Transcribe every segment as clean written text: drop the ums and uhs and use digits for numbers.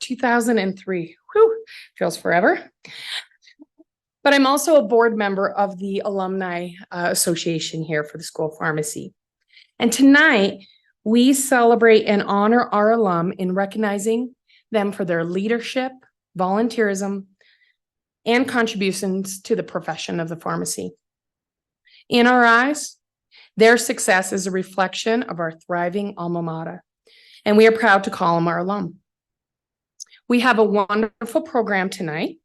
2003. Whew, feels forever. But I'm also a board member of the Alumni Association here for the School of Pharmacy. And tonight, we celebrate and honor our alum in recognizing them for their leadership, volunteerism, and contributions to the profession of the pharmacy. In our eyes, their success is a reflection of our thriving alma mater, and we are proud to call them our alum. We have a wonderful program tonight.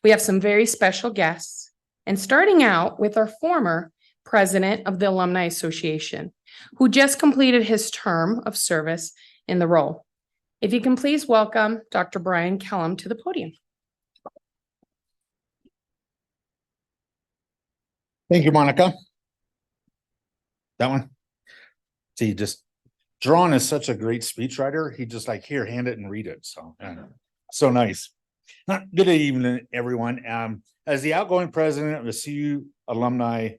We have some very special guests, and starting out with our former president of the Alumni Association, who just completed his term of service in the role. If you can please welcome Dr. Brian Kellum to the podium. Thank you, Monica. That one. See, just John is such a great speechwriter. He just like, here, hand it and read it. So nice. Good evening, everyone. As the outgoing president of the CU Alumni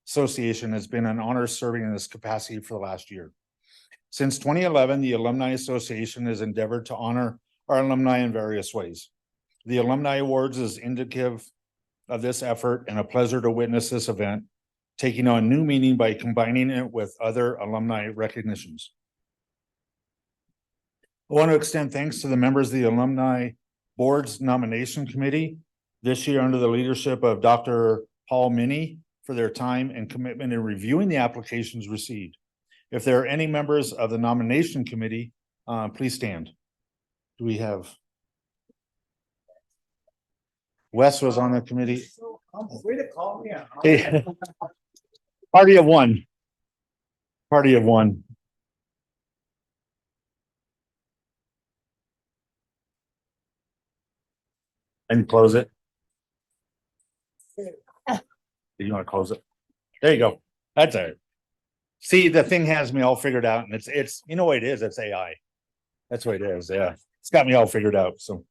Association, has been an honor serving in this capacity for the last year. Since 2011, the Alumni Association has endeavored to honor our alumni in various ways. The Alumni Awards is indicative of this effort and a pleasure to witness this event, taking on new meaning by combining it with other alumni recognitions. I want to extend thanks to the members of the Alumni Board's Nomination Committee this year under the leadership of Dr. Paul Minnie for their time and commitment in reviewing the applications received. If there are any members of the Nomination Committee, please stand. Do we have? Wes was on the committee. Way to call me out. Hey. Party of one. Party of one. And close it. Do you want to close it? There you go. That's it. See, the thing has me all figured out, and it's you know what it is, it's AI. That's what it is. Yeah. It's got me all figured out. So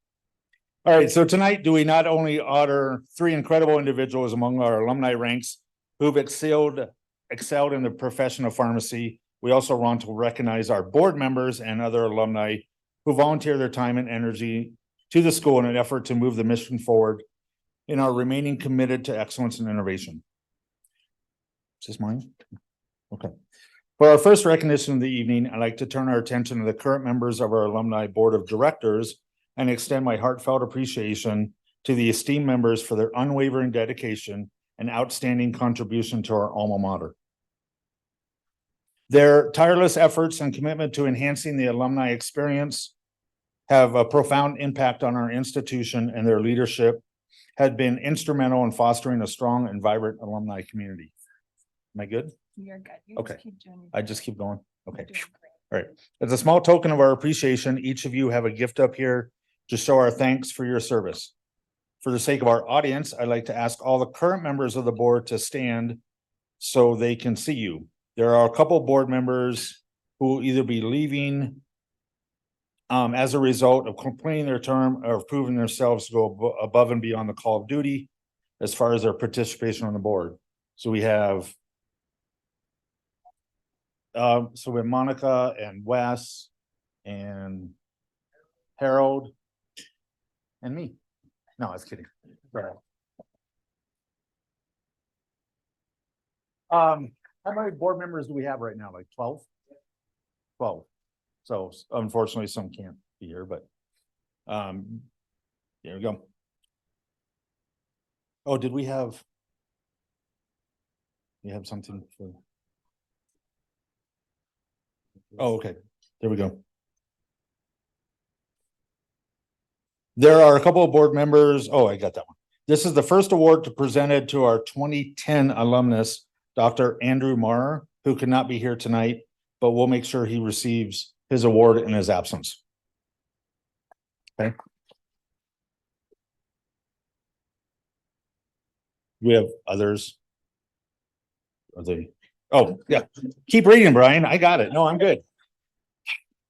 all right, so tonight, do we not only honor three incredible individuals among our alumni ranks who've excelled in the profession of pharmacy, we also want to recognize our board members and other alumni who volunteer their time and energy to the school in an effort to move the mission forward and are remaining committed to excellence and innovation. Is this mine? Okay. For our first recognition of the evening, I'd like to turn our attention to the current members of our Alumni Board of Directors and extend my heartfelt appreciation to the esteemed members for their unwavering dedication and outstanding contribution to our alma mater. Their tireless efforts and commitment to enhancing the alumni experience have a profound impact on our institution, and their leadership had been instrumental in fostering a strong and vibrant alumni community. Am I good? You're good. You Okay. just keep doing I just keep going. Okay. You're doing All right. As a small token of our appreciation, each of you have a gift up here to show our thanks for your service. For the sake of our audience, I'd like to ask all the current members of the board to stand so they can see you. There are a couple board members who will either be leaving as a result of completing their term or proving themselves to go above and beyond the call of duty as far as their participation on the board. So we have Monica and Wes and Harold and me. No, I was kidding. Sorry. How many board members do we have right now? Like 12? 12. So unfortunately, some can't be here, but here we go. Oh, did we have something for? Oh, okay. There we go. There are a couple of board members. Oh, I got that one. This is the first award presented to our 2010 alumnus, Dr. Andrew Marr, who could not be here tonight, but we'll make sure he receives his award in his absence. Okay. We have others. Are they? Oh, yeah. Keep reading, Brian. I got it. No, I'm good.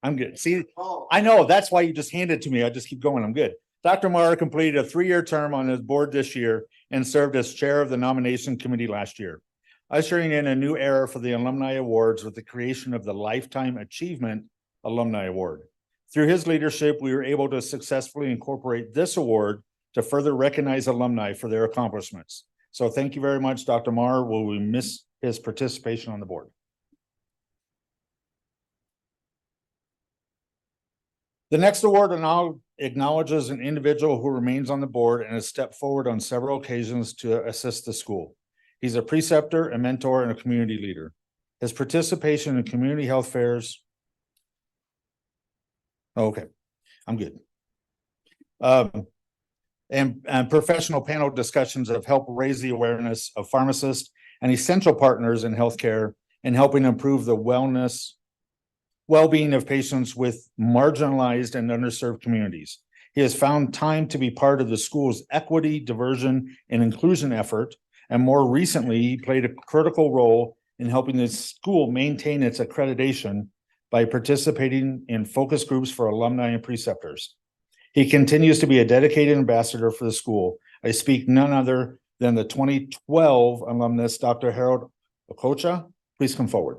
I'm good. See, I know that's why you just handed it to me. I just keep going. I'm good. Dr. Marr completed a 3-year term on his board this year and served as chair of the nomination committee last year, ushering in a new era for the Alumni Awards with the creation of the Lifetime Achievement Alumni Award. Through his leadership, we were able to successfully incorporate this award to further recognize alumni for their accomplishments. So thank you very much, Dr. Marr. Will we miss his participation on the board? The next award now acknowledges an individual who remains on the board and has stepped forward on several occasions to assist the school. He's a preceptor, a mentor, and a community leader. His participation in community health fairs. Okay, I'm good. And professional panel discussions have helped raise the awareness of pharmacists and essential partners in healthcare and helping improve the well-being of patients with marginalized and underserved communities. He has found time to be part of the school's equity, diversion, and inclusion effort, and more recently, he played a critical role in helping the school maintain its accreditation by participating in focus groups for alumni and preceptors. He continues to be a dedicated ambassador for the school. I speak none other than the 2012 alumnus, Dr. Harold Okocha. Please come forward.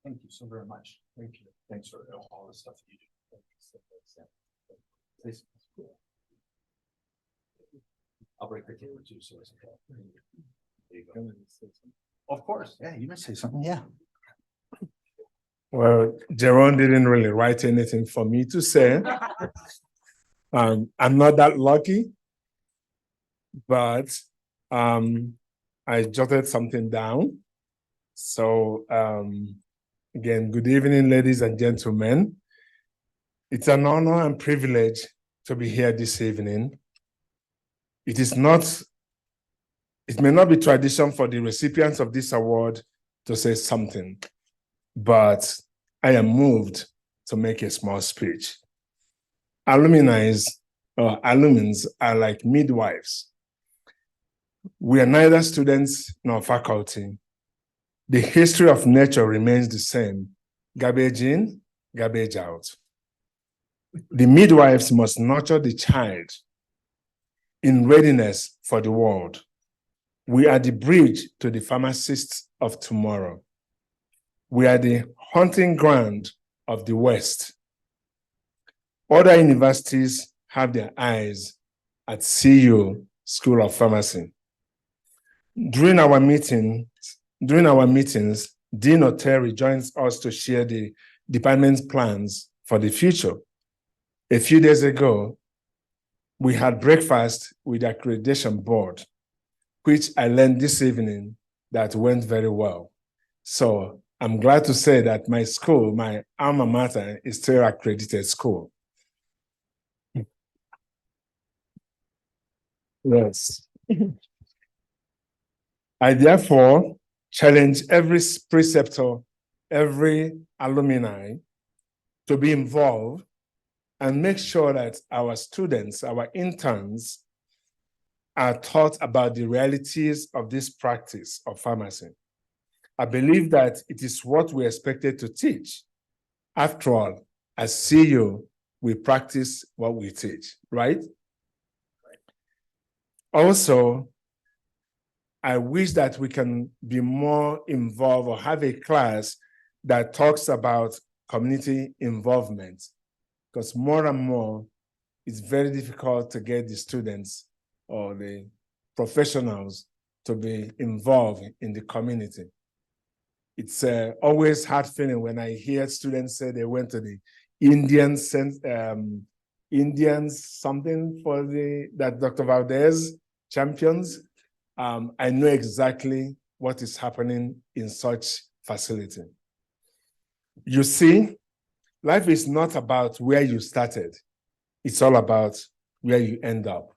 Thank you so very much. Thank you. Thanks for all the stuff you do. I'll break the camera too, so it's okay. There you go. Of course. Yeah, you may say something. Yeah. Well, Jerome didn't really write anything for me to say. I'm not that lucky, but I jotted something down. So again, good evening, ladies and gentlemen. It's an honor and privilege to be here this evening. It may not be tradition for the recipients of this award to say something, but I am moved to make a small speech. Alumni are like midwives. We are neither students nor faculty. The history of nature remains the same, garbage in, garbage out. The midwives must nurture the child in readiness for the world. We are the bridge to the pharmacists of tomorrow. We are the hunting ground of the West. Other universities have their eyes at CU, School of Pharmacy. During our meetings, Dean Oteri joins us to share the department's plans for the future. A few days ago, we had breakfast with the accreditation board, which I learned this evening that went very well. So I'm glad to say that my school, my alma mater, is still an accredited school. Yes. I therefore challenge every preceptor, every alumni to be involved and make sure that our students, our interns, are taught about the realities of this practice of pharmacy. I believe that it is what we're expected to teach. After all, as CU, we practice what we teach, right? Also, I wish that we can be more involved or have a class that talks about community involvement, because more and more, it's very difficult to get the students or the professionals to be involved in the community. It's always hard feeling when I hear students say they went to the Indian something for that Dr. Valdez champions. I know exactly what is happening in such facility. You see, life is not about where you started. It's all about where you end up.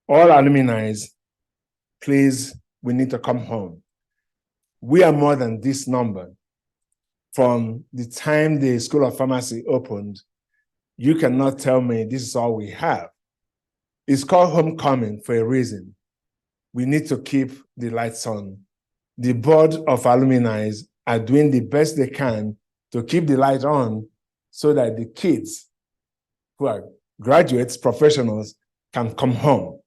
All alumni, please, we need to come home. We are more than this number. From the time the School of Pharmacy opened, you cannot tell me this is all we have. It's called homecoming for a reason. We need to keep the lights on. The board of alumni are doing the best they can to keep the light on so that the kids who are graduates, professionals, can come home.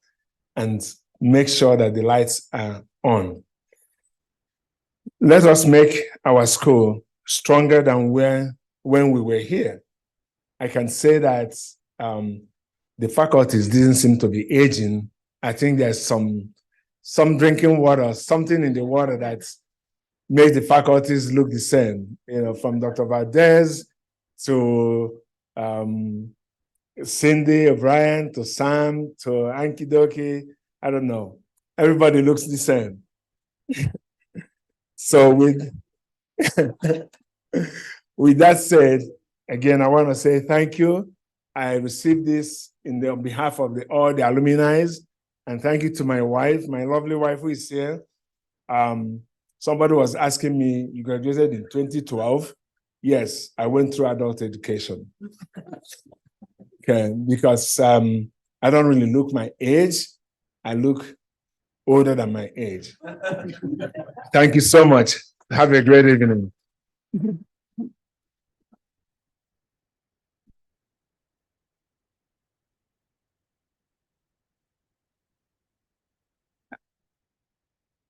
and make sure that the lights are on. Let us make our school stronger than when we were here. I can say that the faculties didn't seem to be aging. I think there's some drinking water, something in the water that makes the faculties look the same. From Dr. Valdez to Cindy O'Brien to Sam to Anki Doki. I don't know. Everybody looks the same. So with that said, again, I want to say thank you. I received this on behalf of all the alumni, and thank you to my wife, my lovely wife who is here. Somebody was asking me, you graduated in 2012? Yes, I went through adult education. Okay, because I don't really look my age. I look older than my age. Thank you so much. Have a great evening.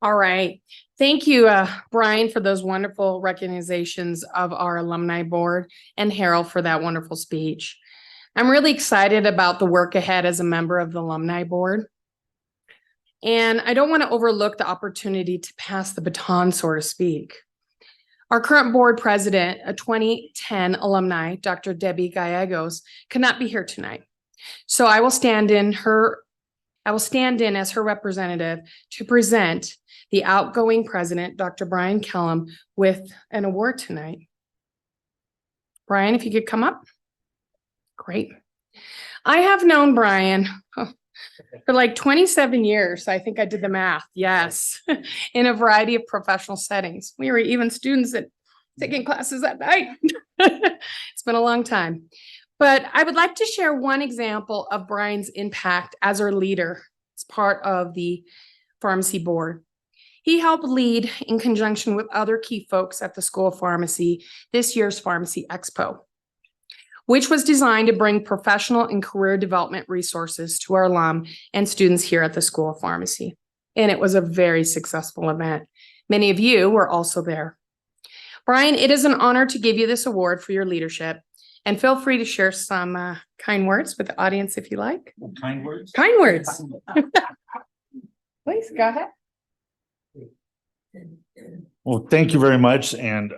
All right. Thank you, Brian, for those wonderful recognitions of our alumni board, and Harold for that wonderful speech. I'm really excited about the work ahead as a member of the alumni board. And I don't want to overlook the opportunity to pass the baton, so to speak. Our current board president, a 2010 alumni, Dr. Debbie Gallegos, could not be here tonight. So I will stand in as her representative to present the outgoing president, Dr. Brian Kellum, with an award tonight. Brian, if you could come up. Great. I have known Brian for like 27 years. I think I did the math. Yes. In a variety of professional settings. We were even students that taking classes at night. It's been a long time. But I would like to share one example of Brian's impact as our leader as part of the pharmacy board. He helped lead, in conjunction with other key folks at the School of Pharmacy, this year's Pharmacy Expo, which was designed to bring professional and career development resources to our alum and students here at the School of Pharmacy. And it was a very successful event. Many of you were also there. Brian, it is an honor to give you this award for your leadership. And feel free to share some kind words with the audience if you like. Kind words? Kind words. Please, go ahead. Well, thank you very much. And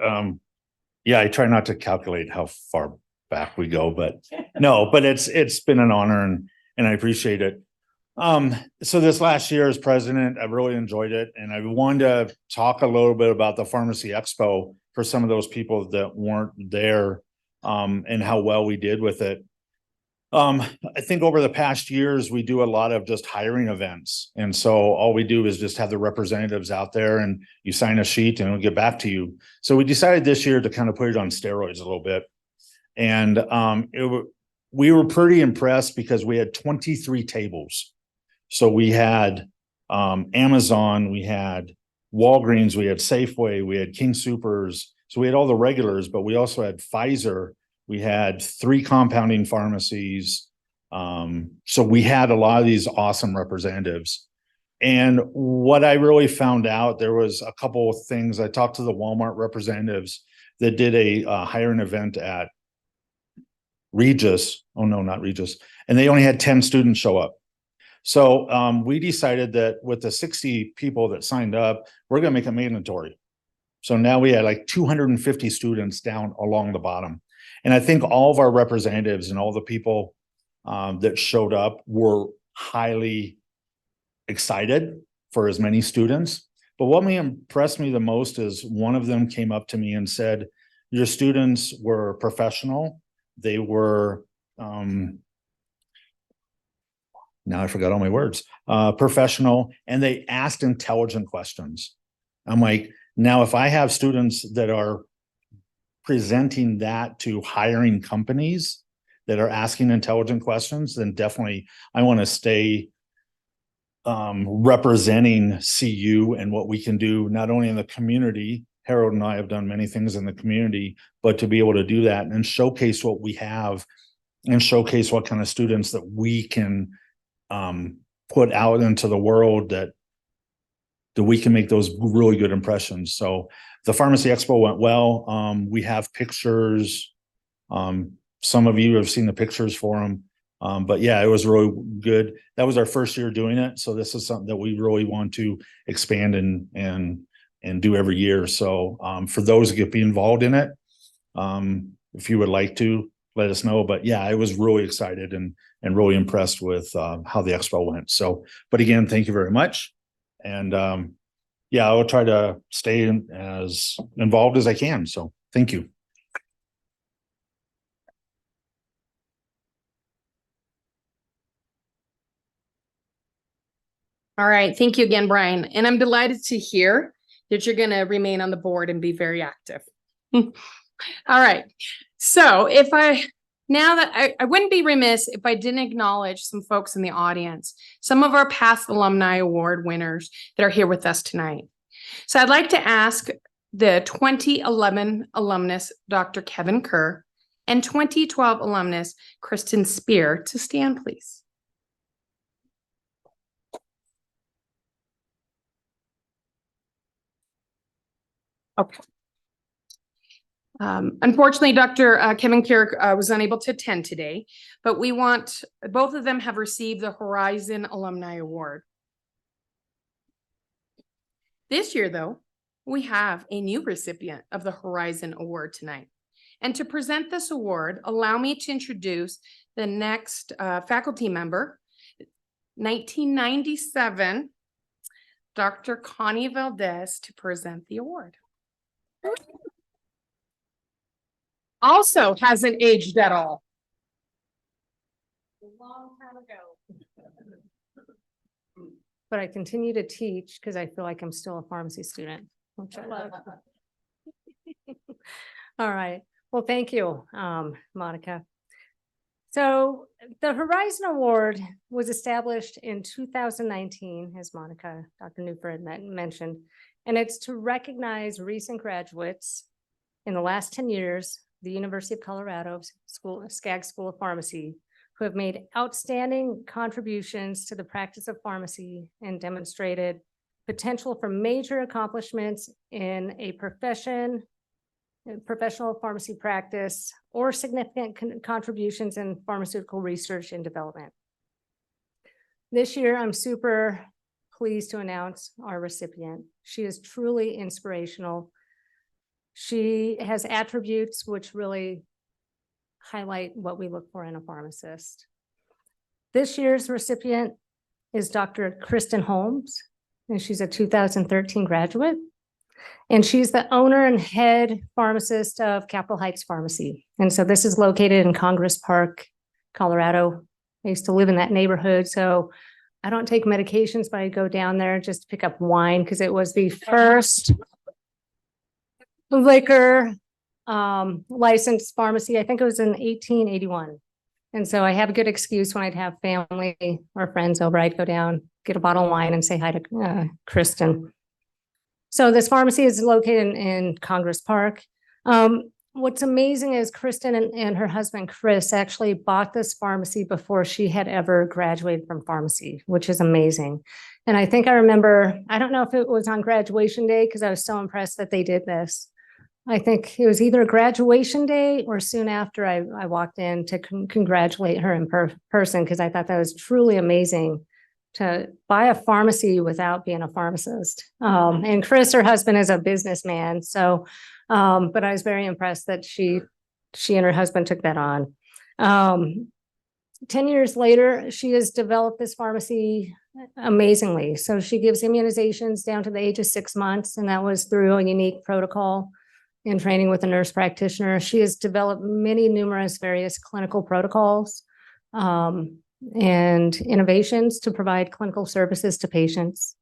yeah, I try not to calculate how far back we go, but no, but it's been an honor and I appreciate it. So this last year as president, I've really enjoyed it. And I wanted to talk a little bit about the Pharmacy Expo for some of those people that weren't there, and how well we did with it. I think over the past years, we do a lot of just hiring events. And so all we do is just have the representatives out there and you sign a sheet and we'll get back to you. So we decided this year to kind of put it on steroids a little bit. And we were pretty impressed because we had 23 tables. So we had Amazon, we had Walgreens, we had Safeway, we had King Soopers. So we had all the regulars, but we also had Pfizer. We had 3 compounding pharmacies. So we had a lot of these awesome representatives. And what I really found out, there was a couple of things. I talked to the Walmart representatives that did a hiring event at Regis. Oh no, not Regis. And they only had 10 students show up. So we decided that with the 60 people that signed up, we're going to make it mandatory. So now we had like 250 students down along the bottom. And I think all of our representatives and all the people that showed up were highly excited for as many students. But what impressed me the most is one of them came up to me and said, your students were professional. They were, now I forgot all my words, professional, and they asked intelligent questions. I'm like, now if I have students that are presenting that to hiring companies that are asking intelligent questions, then definitely I want to stay representing CU and what we can do, not only in the community. Harold and I have done many things in the community, but to be able to do that and showcase what we have and showcase what kind of students that we can put out into the world that we can make those really good impressions. So the Pharmacy Expo went well. We have pictures. Some of you have seen the pictures for them. But yeah, it was really good. That was our first year doing it. So this is something that we really want to expand and do every year. So for those that get be involved in it, if you would like to, let us know. But yeah, I was really excited and really impressed with how the expo went. So, but again, thank you very much. And yeah, I will try to stay as involved as I can. So thank you. All right. Thank you again, Brian. And I'm delighted to hear that you're going to remain on the board and be very active. All right. So now that I wouldn't be remiss if I didn't acknowledge some folks in the audience, some of our past alumni award winners that are here with us tonight. So I'd like to ask the 2011 alumnus, Dr. Kevin Kerr, and 2012 alumnus, Kristen Spear, to stand, please. Okay. Unfortunately, Dr. Kevin Kerr was unable to attend today, but both of them have received the Horizon Alumni Award. This year, though, we have a new recipient of the Horizon Award tonight. And to present this award, allow me to introduce the next faculty member, 1997, Dr. Connie Valdez, to present the award. Also hasn't aged at all. A long time ago. But I continue to teach because I feel like I'm still a pharmacy student, which I love. All right. Well, thank you, Monica. So the Horizon Award was established in 2019, as Dr. Newford mentioned, and it's to recognize recent graduates in the last 10 years, the University of Colorado Skaggs School of Pharmacy, who have made outstanding contributions to the practice of pharmacy and demonstrated potential for major accomplishments in a professional pharmacy practice, or significant contributions in pharmaceutical research and development. This year, I'm super pleased to announce our recipient. She is truly inspirational. She has attributes which really highlight what we look for in a pharmacist. This year's recipient is Dr. Kristen Holmes, and she's a 2013 graduate. And she's the owner and head pharmacist of Capitol Heights Pharmacy. And so this is located in Congress Park, Colorado. I used to live in that neighborhood, so I don't take medications, but I go down there just to pick up wine because it was the first liquor licensed pharmacy. I think it was in 1881. And so I have a good excuse when I'd have family or friends over, I'd go down, get a bottle of wine and say hi to Kristen. So this pharmacy is located in Congress Park. What's amazing is Kristen and her husband, Chris, actually bought this pharmacy before she had ever graduated from pharmacy, which is amazing. And I think I remember, I don't know if it was on graduation day, because I was so impressed that they did this. I think it was either graduation day or soon after I walked in to congratulate her in person, because I thought that was truly amazing to buy a pharmacy without being a pharmacist. And Chris, her husband, is a businessman. So, but I was very impressed that she and her husband took that on. 10 years later, she has developed this pharmacy amazingly. So she gives immunizations down to the age of 6 months, and that was through a unique protocol in training with a nurse practitioner. She has developed numerous various clinical protocols and innovations to provide clinical services to patients,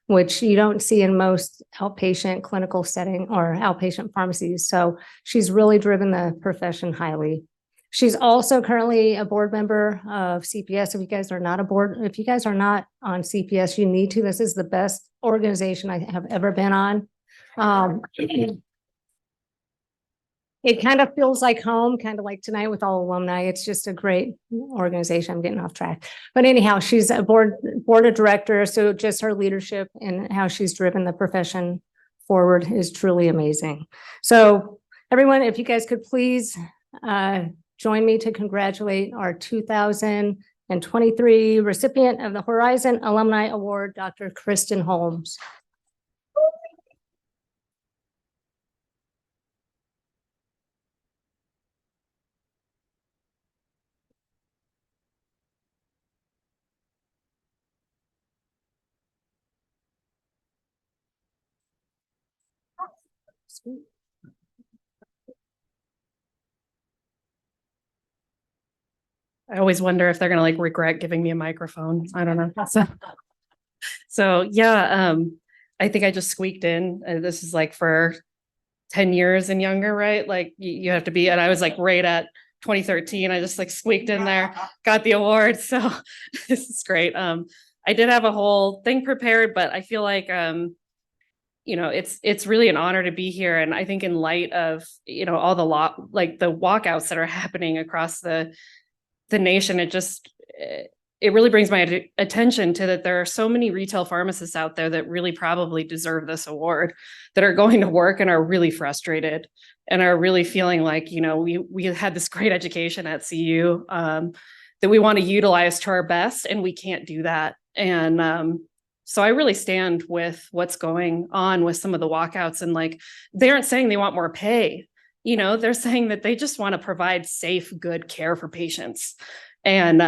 which you don't see in most outpatient clinical setting or outpatient pharmacies. So she's really driven the profession highly. She's also currently a board member of CPS. If you guys are not on CPS, you need to. This is the best organization I have ever been on. it kind of feels like home, kind of like tonight with all alumni. It's just a great organization. I'm getting off track. But anyhow, she's a board of directors. So just her leadership and how she's driven the profession forward is truly amazing. So everyone, if you guys could please join me to congratulate our 2023 recipient of the Horizon Alumni Award, Dr. Kristen Holmes. I always wonder if they're gonna like regret giving me a microphone. I don't know. So yeah, I think I just squeaked in. This is like for 10 years and younger, right? Like you have to be, and I was like right at 2013. I just like squeaked in there, got the award. So this is great. I did have a whole thing prepared, but I feel like it's really an honor to be here. And I think in light of, all the like the walkouts that are happening across the nation, it really brings my attention to that there are so many retail pharmacists out there that really probably deserve this award, that are going to work and are really frustrated and are really feeling like, we had this great education at CU that we want to utilize to our best, and we can't do that. And so I really stand with what's going on with some of the walkouts, and like, they aren't saying they want more pay. They're saying that they just want to provide safe, good care for patients. And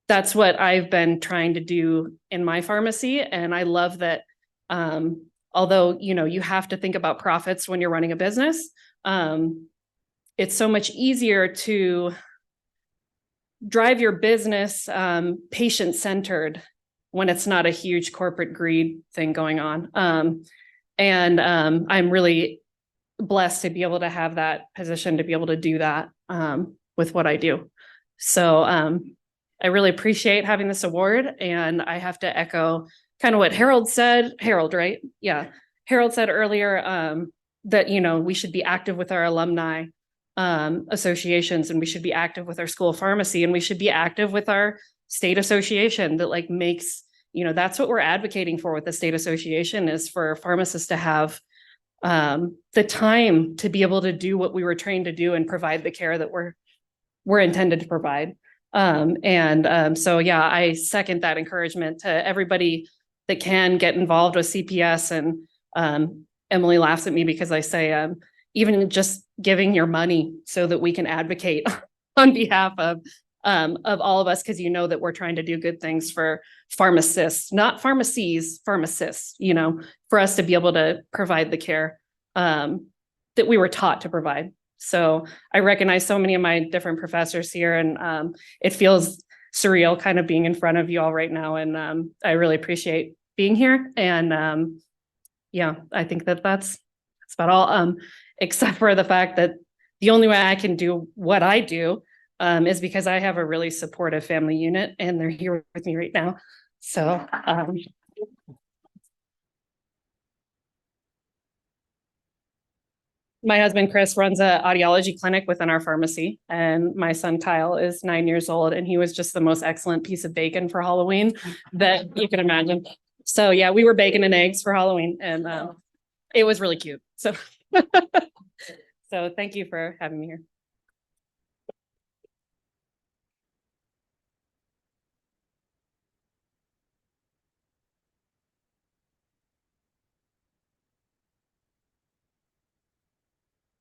that's what I've been trying to do in my pharmacy. And I love that, although, you have to think about profits when you're running a business, it's so much easier to drive your business patient-centered when it's not a huge corporate greed thing going on. I'm really blessed to be able to have that position, to be able to do that with what I do. So I really appreciate having this award, and I have to echo kind of what Harold said. Harold, right? Yeah. Harold said earlier that, we should be active with our alumni associations, and we should be active with our school of pharmacy, and we should be active with our state association that like makes, that's what we're advocating for with the state association, is for pharmacists to have the time to be able to do what we were trained to do and provide the care that we're intended to provide. So yeah, I second that encouragement to everybody that can get involved with CPS. And Emily laughs at me because I say, even just giving your money so that we can advocate on behalf of all of us, because that we're trying to do good things for pharmacists, not pharmacies, pharmacists, for us to be able to provide the care that we were taught to provide. So I recognize so many of my different professors here, and it feels surreal kind of being in front of you all right now. And I really appreciate being here. And yeah, I think that's about all, except for the fact that the only way I can do what I do is because I have a really supportive family unit, and they're here with me right now. So my husband, Chris, runs an audiology clinic within our pharmacy, and my son, Kyle, is 9 years old, and he was just the most excellent piece of bacon for Halloween that you can imagine. So yeah, we were bacon and eggs for Halloween, and it was really cute. So, so thank you for having me here.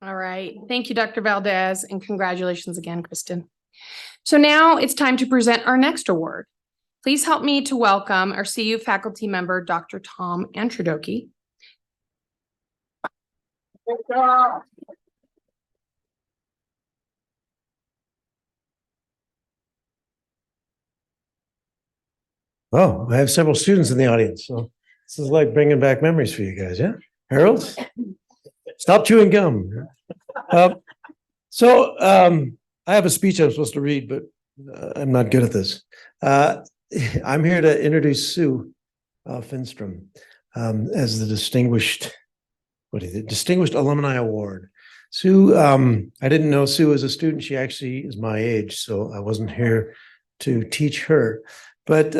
All right. Thank you, Dr. Valdez, and congratulations again, Kristen. So now it's time to present our next award. Please help me to welcome our CU faculty member, Dr. Tom Antrodoki. Oh, I have several students in the audience, so this is like bringing back memories for you guys, yeah? Harold? Stop chewing gum. I have a speech I'm supposed to read, but I'm not good at this. I'm here to introduce Sue Finstrom as the Distinguished Alumni Award. Sue, I didn't know Sue as a student. She actually is my age, so I wasn't here to teach her. But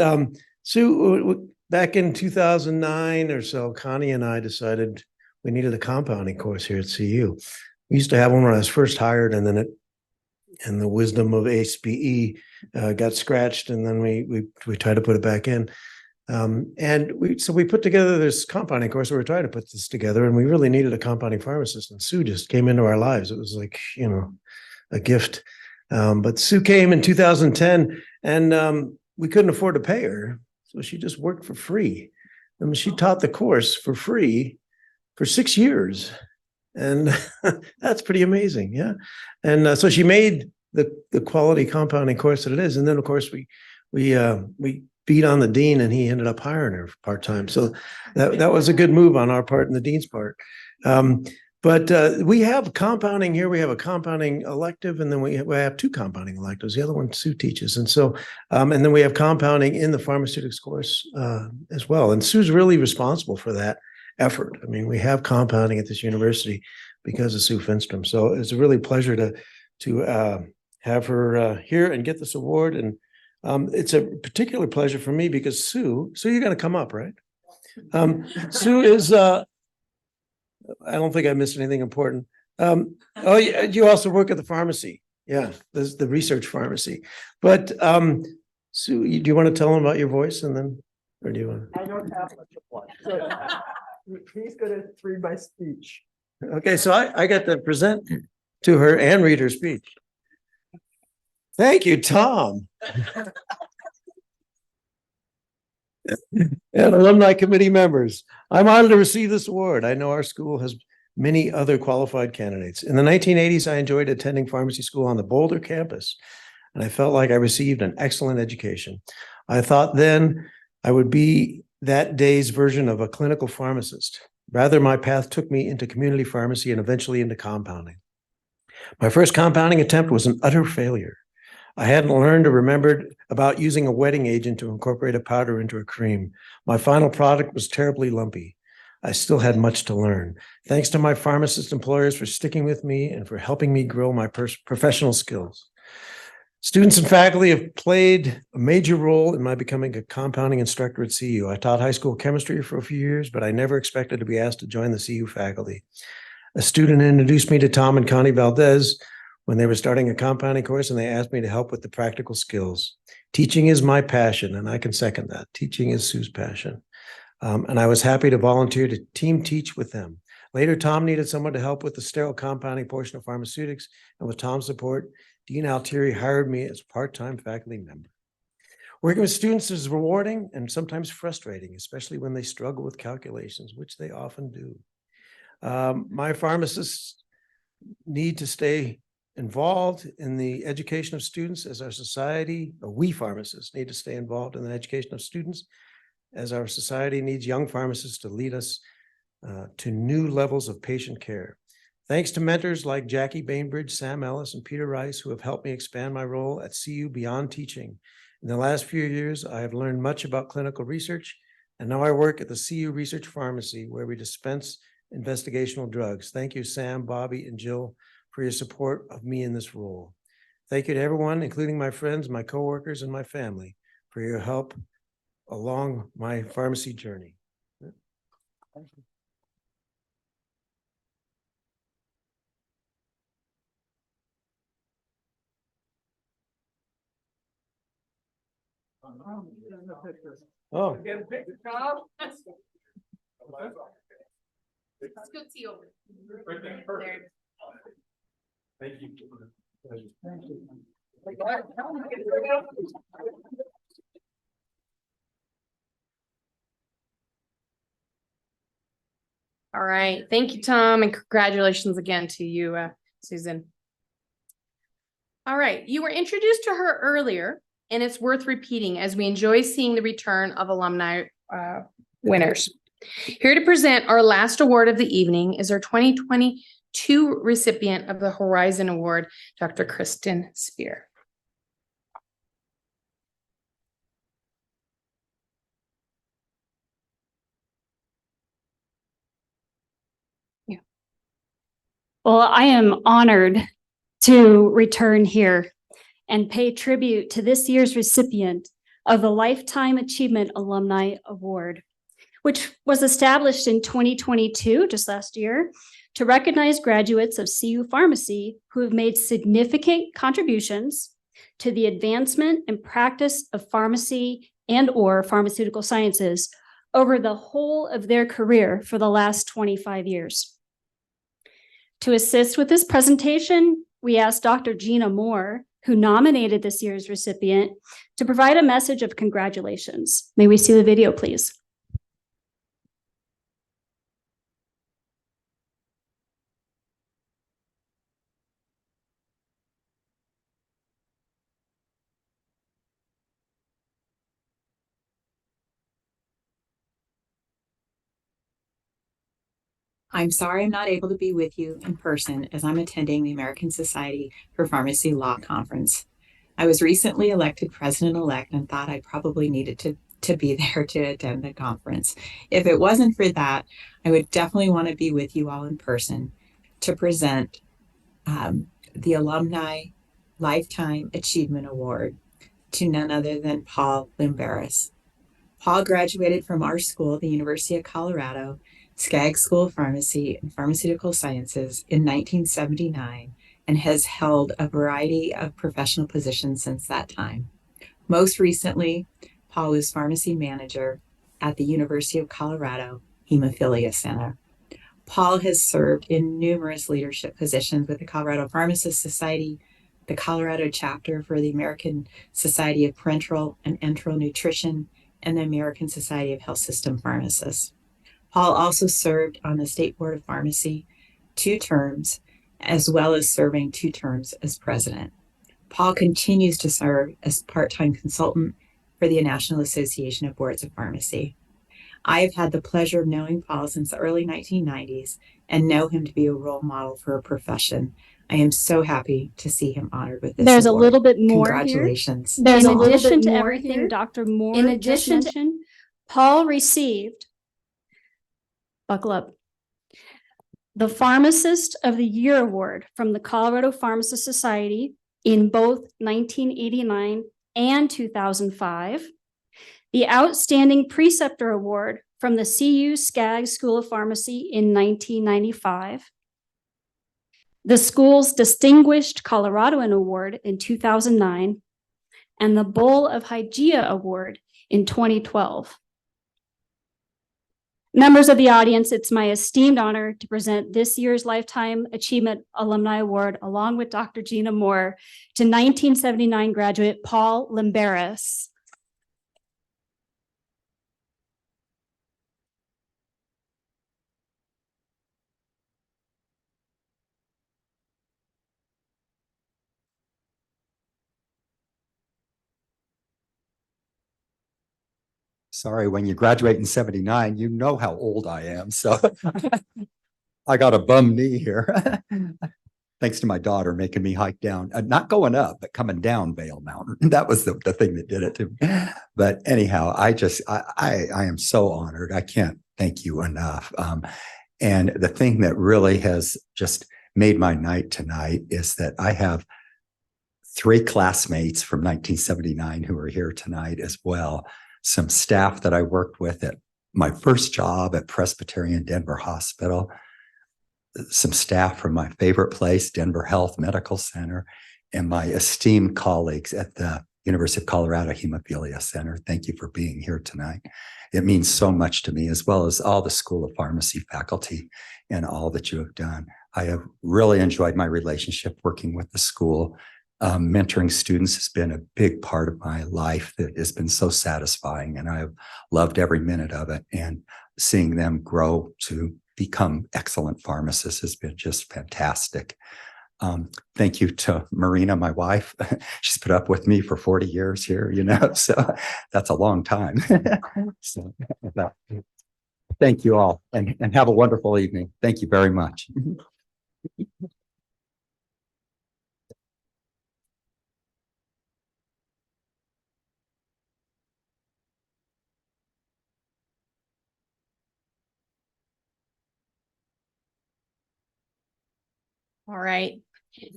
Sue, back in 2009 or so, Connie and I decided we needed a compounding course here at CU. We used to have one when I was first hired, and then and the wisdom of HBE got scratched, and then we tried to put it back in. And we put together this compounding course. We were trying to put this together, and we really needed a compounding pharmacist. And Sue just came into our lives. It was like, a gift. But Sue came in 2010, and we couldn't afford to pay her, so she just worked for free. I mean, she taught the course for free for 6 years, and that's pretty amazing, yeah. And so she made the quality compounding course that it is. And then, of course, we beat on the dean, and he ended up hiring her part-time. So that was a good move on our part and the dean's part. But we have compounding here. We have a compounding elective, and then we have 2 compounding electives. The other one Sue teaches. And so, and then we have compounding in the pharmaceutics course as well. And Sue's really responsible for that effort. I mean, we have compounding at this university because of Sue Finstrom. So it's a really pleasure to have her here and get this award. And it's a particular pleasure for me because Sue, you're going to come up, right? Sue is, I don't think I missed anything important. Oh, yeah, you also work at the pharmacy. Yeah, this is the research pharmacy. But Sue, do you want to tell them about your voice, and then, or do you want? I don't have much of one. So he's gonna read my speech. Okay, so I got to present to her and read her speech. Thank you, Tom. And alumni committee members, I'm honored to receive this award. I know our school has many other qualified candidates. In the 1980s, I enjoyed attending pharmacy school on the Boulder campus, and I felt like I received an excellent education. I thought then I would be that day's version of a clinical pharmacist. Rather, my path took me into community pharmacy and eventually into compounding. My first compounding attempt was an utter failure. I hadn't learned or remembered about using a wetting agent to incorporate a powder into a cream. My final product was terribly lumpy. I still had much to learn. Thanks to my pharmacist employers for sticking with me and for helping me grow my professional skills. Students and faculty have played a major role in my becoming a compounding instructor at CU. I taught high school chemistry for a few years, but I never expected to be asked to join the CU faculty. A student introduced me to Tom and Connie Valdez when they were starting a compounding course, and they asked me to help with the practical skills. Teaching is my passion, and I can second that. Teaching is Sue's passion. And I was happy to volunteer to team teach with them. Later, Tom needed someone to help with the sterile compounding portion of pharmaceutics, and with Tom's support, Dean Altieri hired me as a part-time faculty member. Working with students is rewarding and sometimes frustrating, especially when they struggle with calculations, which they often do. My pharmacists need to stay involved in the education of students as our society, or we pharmacists need to stay involved in the education of students as our society needs young pharmacists to lead us to new levels of patient care. Thanks to mentors like Jackie Bainbridge, Sam Ellis, and Peter Rice, who have helped me expand my role at CU beyond teaching. In the last few years, I have learned much about clinical research, and now I work at the CU Research Pharmacy, where we dispense investigational drugs. Thank you, Sam, Bobby, and Jill, for your support of me in this role. Thank you to everyone, including my friends, my coworkers, and my family, for your help along my pharmacy journey. Thank you. Oh. Get a picture, Tom? Let's go see over. Thank you. Thank you. All right. Thank you, Tom, and congratulations again to you, Susan. All right. You were introduced to her earlier, and it's worth repeating as we enjoy seeing the return of alumni winners. Here to present our last award of the evening is our 2022 recipient of the Horizon Award, Dr. Kristen Spear. Well, I am honored to return here and pay tribute to this year's recipient of the Lifetime Achievement Alumni Award, which was established in 2022, just last year, to recognize graduates of CU Pharmacy who have made significant contributions to the advancement and practice of pharmacy and/or pharmaceutical sciences over the whole of their career for the last 25 years. To assist with this presentation, we asked Dr. Gina Moore, who nominated this year's recipient, to provide a message of congratulations. May we see the video, please? I'm sorry I'm not able to be with you in person as I'm attending the American Society for Pharmacy Law Conference. I was recently elected president-elect and thought I probably needed to be there to attend the conference. If it wasn't for that, I would definitely want to be with you all in person to present the Alumni Lifetime Achievement Award to none other than Paul Limberis. Paul graduated from our school, the University of Colorado, Skaggs School of Pharmacy and Pharmaceutical Sciences in 1979 and has held a variety of professional positions since that time. Most recently, Paul was pharmacy manager at the University of Colorado Hemophilia Center. Paul has served in numerous leadership positions with the Colorado Pharmacists Society, the Colorado chapter for the American Society of Parenteral and Enteral Nutrition, and the American Society of Health System Pharmacists. Paul also served on the State Board of Pharmacy 2 terms, as well as serving 2 terms as president. Paul continues to serve as part-time consultant for the National Association of Boards of Pharmacy. I have had the pleasure of knowing Paul since the early 1990s and know him to be a role model for a profession. I am so happy to see him honored with this There's award. a little bit more here. Congratulations. There's In a little addition bit to more everything here. Dr. Moore In just addition to, mentioned, Paul received, buckle up, the Pharmacist of the Year Award from the Colorado Pharmacist Society in both 1989 and 2005, the Outstanding Preceptor Award from the CU Skaggs School of Pharmacy in 1995, the school's Distinguished Coloradoan Award in 2009, and the Bowl of Hygeia Award in 2012. Members of the audience, it's my esteemed honor to present this year's Lifetime Achievement Alumni Award along with Dr. Gina Moore to 1979 graduate Paul Limberis. Sorry, when you graduate in 79, you know how old I am. So I got a bum knee here. Thanks to my daughter making me hike down, not going up, but coming down Vail Mountain. That was the thing that did it to me. But anyhow, I am so honored. I can't thank you enough. And the thing that really has just made my night tonight is that I have 3 classmates from 1979 who are here tonight as well. Some staff that I worked with at my first job at Presbyterian Denver Hospital, some staff from my favorite place, Denver Health Medical Center, and my esteemed colleagues at the University of Colorado Hemophilia Center. Thank you for being here tonight. It means so much to me, as well as all the School of Pharmacy faculty and all that you have done. I have really enjoyed my relationship working with the school. Mentoring students has been a big part of my life that has been so satisfying, and I've loved every minute of it. And seeing them grow to become excellent pharmacists has been just fantastic. Thank you to Marina, my wife. She's put up with me for 40 years here, so that's a long time. So thank you all, and have a wonderful evening. Thank you very much. All right.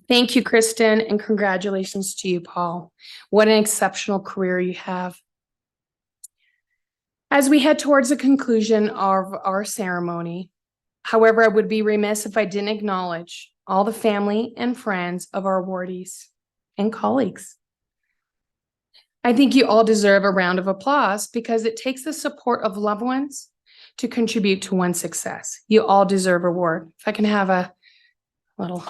Thank you, Kristen, and congratulations to you, Paul. What an exceptional career you have. As we head towards the conclusion of our ceremony, however, I would be remiss if I didn't acknowledge all the family and friends of our awardees and colleagues. I think you all deserve a round of applause because it takes the support of loved ones to contribute to one's success. You all deserve a award. If I can have a little.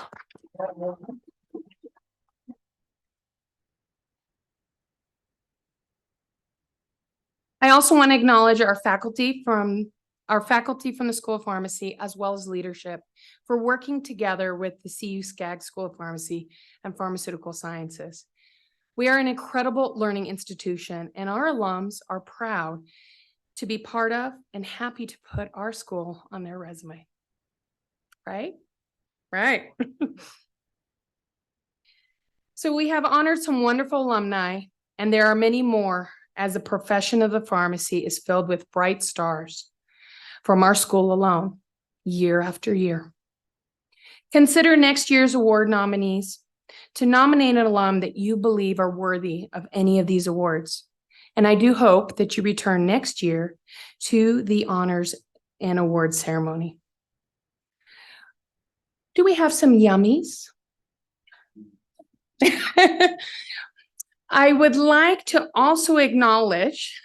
I also want to acknowledge our faculty from the School of Pharmacy, as well as leadership, for working together with the CU SCAG School of Pharmacy and Pharmaceutical Sciences. We are an incredible learning institution, and our alums are proud to be part of and happy to put our school on their resume. Right? Right. So we have honored some wonderful alumni, and there are many more, as the profession of the pharmacy is filled with bright stars from our school alone, year after year. Consider next year's award nominees to nominate an alum that you believe are worthy of any of these awards. And I do hope that you return next year to the honors and awards ceremony. Do we have some yummies? I would like to also acknowledge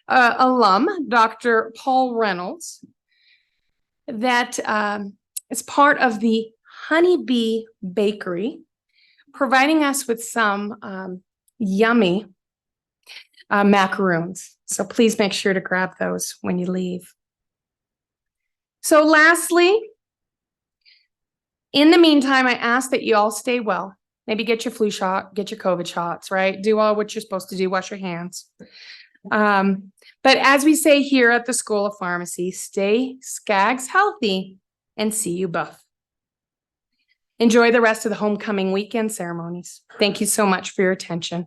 alum, Dr. Paul Reynolds, that is part of the Honeybee Bakery, providing us with some yummy macaroons. So please make sure to grab those when you leave. So lastly, in the meantime, I ask that you all stay well. Maybe get your flu shot, get your COVID shots, right? Do all what you're supposed to do, wash your hands. But as we say here at the School of Pharmacy, stay SCAGs healthy and see you buff. Enjoy the rest of the homecoming weekend ceremonies. Thank you so much for your attention.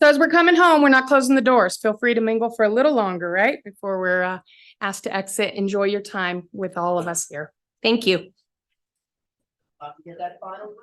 So as we're coming home, we're not closing the doors. Feel free to mingle for a little longer, right? Before we're asked to exit. Enjoy your time with all of us here. Thank you. Get that final